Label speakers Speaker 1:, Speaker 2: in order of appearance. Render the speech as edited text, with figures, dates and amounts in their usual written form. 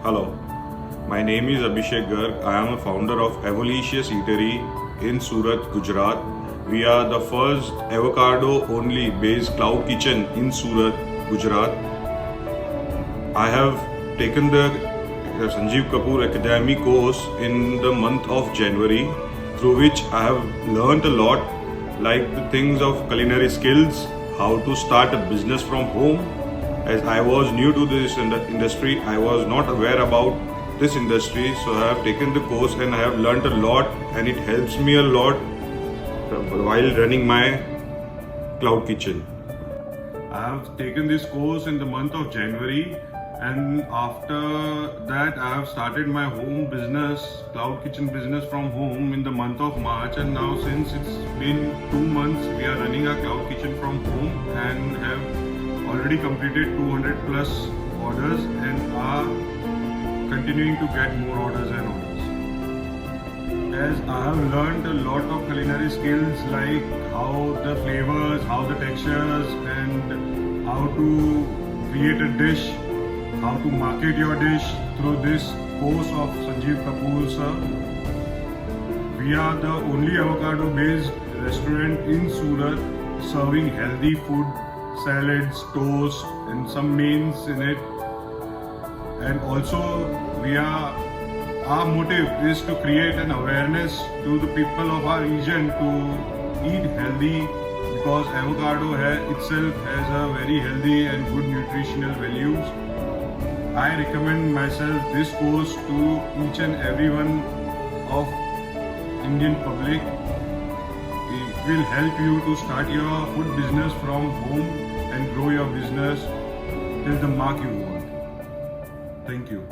Speaker 1: Hello, my name is Abhishek Garg. I am a founder of Avolicious Eatery in Surat, Gujarat. We are the first avocado only based cloud kitchen in Surat, Gujarat. I have taken the Sanjeev Kapoor Academy course in the month of January, through which I have learned a lot, like the things of culinary skills, how to start a business from home. As I was new to this industry, I was not aware about this industry, so I have taken the course and I have learned a lot, and it helps me a lot while running my cloud kitchen. I have taken this course in the month of January, and after that I have started my home business, cloud kitchen business from home in the month of March, and now since it's been 2 months we are running our cloud kitchen from home and have already completed 200 plus orders and are continuing to get more orders and orders. As I have learned a lot of culinary skills, like how the flavors, how the textures, and how to create a dish, how to market your dish through this course of Sanjeev Kapoor sir. We are the only avocado based restaurant in Surat serving healthy food, salads, toast, and some mains in it. And also our motive is to create an awareness to the people of our region to eat healthy, because avocado itself has a very healthy and good nutritional values. I recommend myself this course to each and everyone of Indian public. It will help you to start your food business from home and grow your business till the mark you want. Thank you.